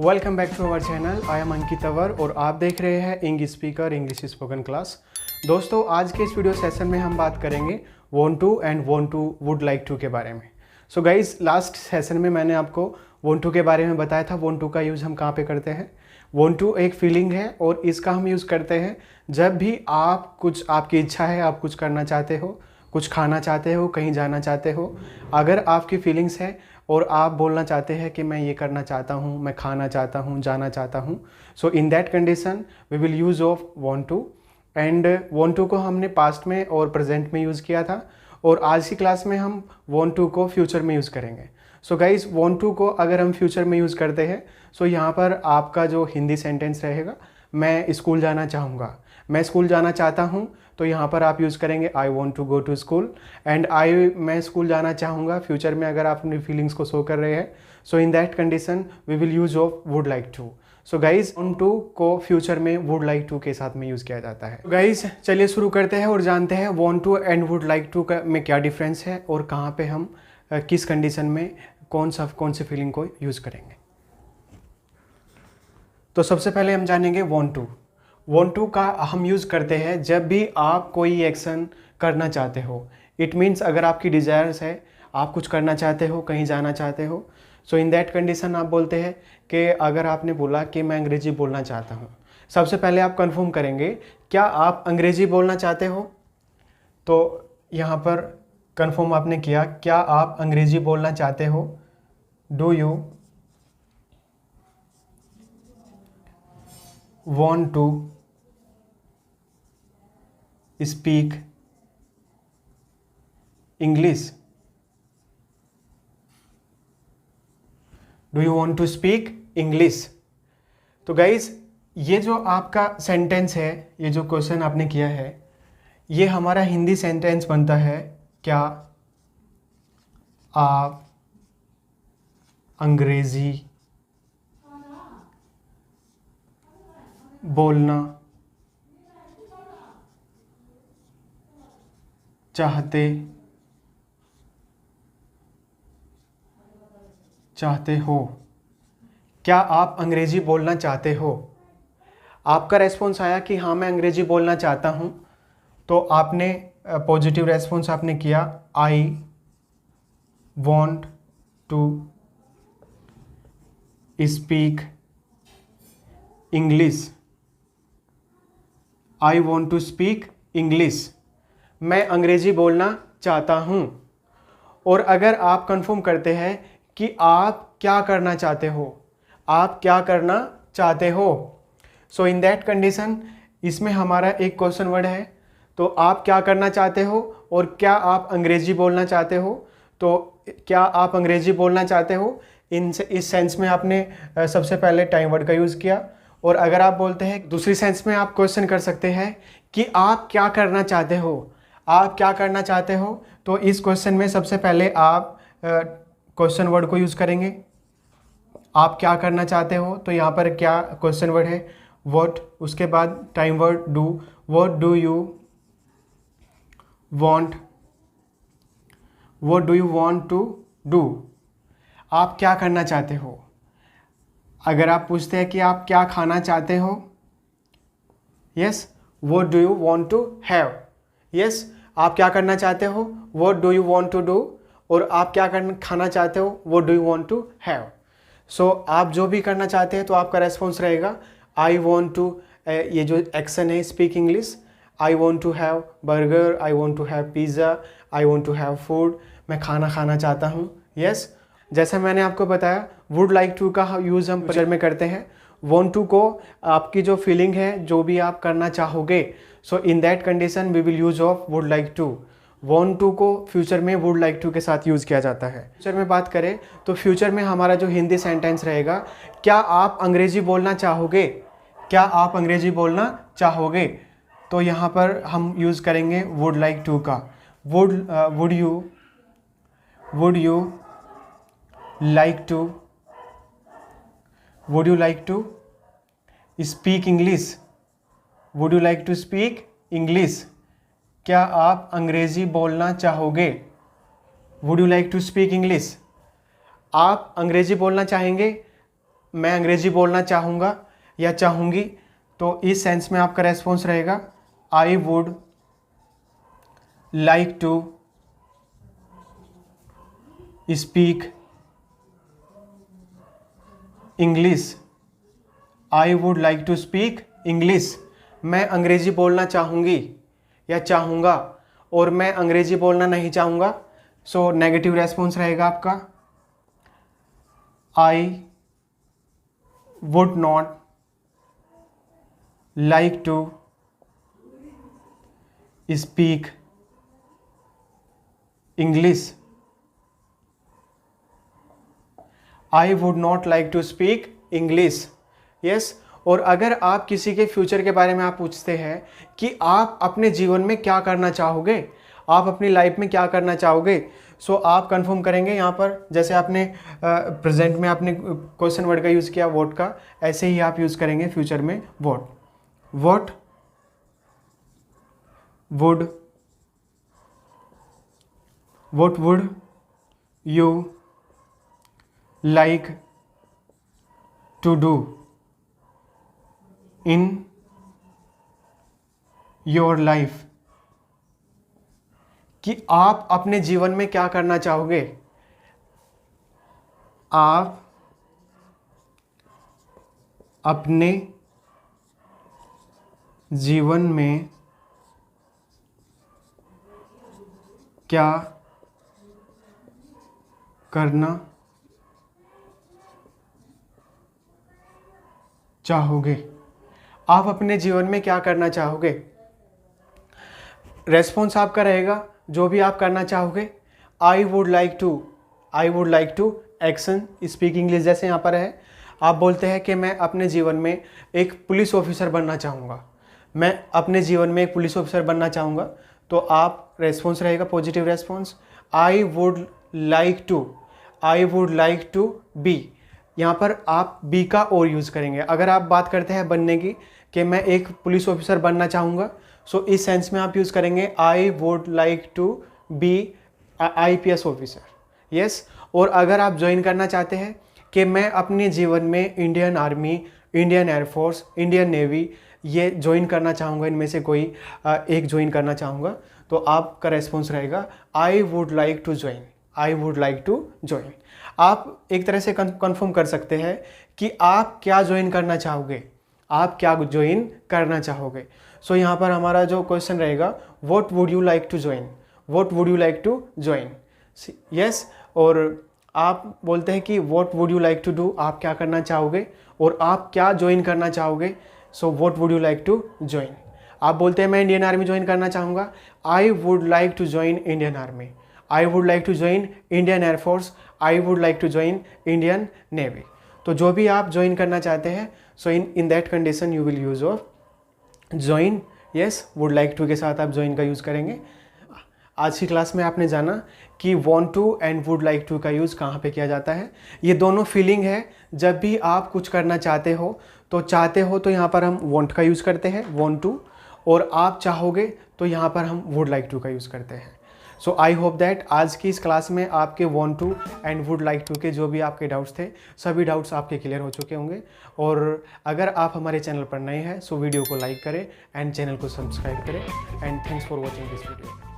Welcome back to our channel. I am Ankit अवर और आप देख रहे हैं English speaker English spoken class. दोस्तों, आज के इस वीडियो सेशन में हम बात करेंगे want to and want to would like to के बारे में। सो गाइज, लास्ट सेशन में मैंने आपको वांट टू के बारे में बताया था। वांट टू का यूज़ हम कहाँ पे करते हैं। वांट टू एक फीलिंग है और इसका हम यूज़ करते हैं जब भी आप कुछ, आपकी इच्छा है, आप कुछ करना चाहते हो, कुछ खाना चाहते हो, कहीं जाना चाहते हो। अगर आपकी फीलिंग्स है और आप बोलना चाहते हैं कि मैं ये करना चाहता हूँ, मैं खाना चाहता हूँ, जाना चाहता हूँ, so in that condition we will use of want to. And want to को हमने पास्ट में और प्रेजेंट में यूज़ किया था और आज की क्लास में हम वांट टू को फ्यूचर में यूज़ करेंगे। सो गाइज, वांट टू को अगर हम फ्यूचर में यूज़ करते हैं सो यहाँ पर आपका जो हिंदी सेंटेंस रहेगा, मैं स्कूल जाना चाहूँगा, मैं स्कूल जाना चाहता हूँ, तो यहाँ पर आप यूज़ करेंगे I want to go to school. And मैं स्कूल जाना चाहूँगा फ्यूचर में अगर आप अपनी फीलिंग्स को शो कर रहे हैं, so in that condition we will use of would like to. So guys, want to को फ्यूचर में वुड लाइक टू के साथ में यूज़ किया जाता है। गाइज, चलिए शुरू करते हैं और जानते हैं want to and would like to में क्या डिफरेंस है और कहाँ पे हम किस कंडीशन में कौन सी फीलिंग को यूज़ करेंगे। तो सबसे पहले हम जानेंगे वांट टू। वांट टू का हम यूज़ करते हैं जब भी आप कोई एक्शन करना चाहते हो। इट मीन्स अगर आपकी डिज़ायर्स है, आप कुछ करना चाहते हो, कहीं जाना चाहते हो, सो इन दैट कंडीशन आप बोलते हैं कि अगर आपने बोला कि मैं अंग्रेज़ी बोलना चाहता हूँ, सबसे पहले आप कंफर्म करेंगे क्या आप अंग्रेज़ी बोलना चाहते हो। तो यहाँ पर कंफर्म आपने किया, क्या आप अंग्रेज़ी बोलना चाहते हो। Do you want to speak English? Do you want to speak English? तो गाइज, ये जो आपका सेंटेंस है, ये जो क्वेश्चन आपने किया है, ये हमारा हिंदी सेंटेंस बनता है, क्या आप अंग्रेजी बोलना चाहते हो। क्या आप अंग्रेजी बोलना चाहते हो। आपका रेस्पॉन्स आया कि हाँ, मैं अंग्रेजी बोलना चाहता हूँ, तो आपने पॉजिटिव रेस्पॉन्स आपने किया, I want to speak English. I want to speak English, मैं अंग्रेजी बोलना चाहता हूँ। और अगर आप कंफर्म करते हैं कि आप क्या करना चाहते हो, आप क्या करना चाहते हो, सो इन दैट कंडीशन इसमें हमारा एक क्वेश्चन वर्ड है। तो आप क्या करना चाहते हो और क्या आप अंग्रेजी बोलना चाहते हो। तो क्या आप अंग्रेजी बोलना चाहते हो, इस सेंस में आपने सबसे पहले टाइम वर्ड का यूज़ किया। और अगर आप बोलते हैं दूसरी सेंस में, आप क्वेश्चन कर सकते हैं कि आप क्या करना चाहते हो, आप क्या करना चाहते हो। तो इस क्वेश्चन में सबसे पहले आप क्वेश्चन वर्ड को यूज़ करेंगे, आप क्या करना चाहते हो। तो यहाँ पर क्या क्वेश्चन वर्ड है, व्हाट, उसके बाद time word do, what do you want, what do you want to do, आप क्या करना चाहते हो। अगर आप पूछते हैं कि आप क्या खाना चाहते हो, yes, what do you want to have, yes, आप क्या करना चाहते हो, what do you want to do, और आप क्या खाना चाहते हो, what do you want to have. So आप जो भी करना चाहते हैं तो आपका रेस्पॉन्स रहेगा आई वांट टू, ये जो एक्शन है speak English, I want to have burger, I want to have pizza, I want to have food, मैं खाना खाना चाहता हूँ, यस। जैसा मैंने आपको बताया, वुड लाइक टू का यूज़ हम फ्यूचर में करते हैं। वांट टू को आपकी जो फीलिंग है, जो भी आप करना चाहोगे, so in that condition we will use of would like to. Want to को फ्यूचर में वुड लाइक टू के साथ यूज़ किया जाता है। फ्यूचर में बात करें तो फ्यूचर में हमारा जो हिंदी सेंटेंस रहेगा, क्या आप अंग्रेजी बोलना चाहोगे, क्या आप अंग्रेजी बोलना चाहोगे। तो यहाँ पर हम यूज़ करेंगे वुड लाइक टू का। Would you like to, would you like to speak English, would you like to speak English, क्या आप अंग्रेजी बोलना चाहोगे। Would you like to speak English, आप अंग्रेजी बोलना चाहेंगे। मैं अंग्रेजी बोलना चाहूँगा या चाहूँगी, तो इस सेंस में आपका रेस्पॉन्स रहेगा I would like to speak English. I would like to speak English. मैं अंग्रेजी बोलना चाहूँगी या चाहूँगा, और मैं अंग्रेजी बोलना नहीं चाहूँगा, सो नेगेटिव रेस्पॉन्स रहेगा आपका I would not like to speak English. I would not like to speak English. Yes. और अगर आप किसी के फ्यूचर के बारे में आप पूछते हैं कि आप अपने जीवन में क्या करना चाहोगे, आप अपनी लाइफ में क्या करना चाहोगे, सो आप कंफर्म करेंगे यहाँ पर, जैसे आपने प्रेजेंट में आपने क्वेश्चन वर्ड का यूज़ किया वॉट का, ऐसे ही आप यूज़ करेंगे फ्यूचर में what. What would you like to do in your life. कि आप अपने जीवन में क्या करना चाहोगे, आप अपने जीवन में क्या करना चाहोगे। आप अपने जीवन में क्या करना चाहोगे। रेस्पॉन्स आपका रहेगा जो भी आप करना चाहोगे। I would like to action speak English, जैसे यहाँ पर है आप बोलते हैं कि मैं अपने जीवन में एक पुलिस ऑफिसर बनना चाहूँगा, मैं अपने जीवन में एक पुलिस ऑफिसर बनना चाहूँगा, तो आप रेस्पॉन्स रहेगा positive response. I would like to be, यहाँ पर आप बी का और यूज़ करेंगे। अगर आप बात करते हैं बनने की कि मैं एक पुलिस ऑफिसर बनना चाहूँगा, सो इस सेंस में आप यूज़ करेंगे I would like to be IPS officer. Yes. और अगर आप ज्वाइन करना चाहते हैं कि मैं अपने जीवन में Indian army, Indian air force, Indian navy ये ज्वाइन करना चाहूँगा, इनमें से कोई एक ज्वाइन करना चाहूँगा, तो आपका रेस्पॉन्स रहेगा I would like to join. आप एक तरह से कंफर्म कर सकते हैं कि आप क्या ज्वाइन करना चाहोगे, आप क्या ज्वाइन करना चाहोगे। सो यहाँ पर हमारा जो क्वेश्चन रहेगा what would you like to join. Yes. और आप बोलते हैं कि what would you like to do, आप क्या करना चाहोगे और आप क्या ज्वाइन करना चाहोगे, so what would you like to join. आप बोलते हैं मैं इंडियन आर्मी ज्वाइन करना चाहूँगा, I would like to join Indian army, I would like to join Indian air force, I would like to join Indian navy. तो जो भी आप ज्वाइन करना चाहते हैं, so in that condition you will use of join. Yes, would like to के साथ आप ज्वाइन का यूज़ करेंगे। आज की क्लास में आपने जाना कि want to and would like to का यूज़ कहाँ पे किया जाता है। ये दोनों फीलिंग है, जब भी आप कुछ करना चाहते हो तो यहाँ पर हम वांट का यूज़ करते हैं, वांट टू, और आप चाहोगे तो यहाँ पर हम वुड लाइक टू का यूज़ करते हैं। सो आई होप दैट आज की इस क्लास में आपके want to and would like to के जो भी आपके डाउट्स थे, सभी डाउट्स आपके क्लियर हो चुके होंगे। और अगर आप हमारे चैनल पर नए हैं, सो वीडियो को लाइक करें एंड चैनल को सब्सक्राइब करें। And thanks for watching this video.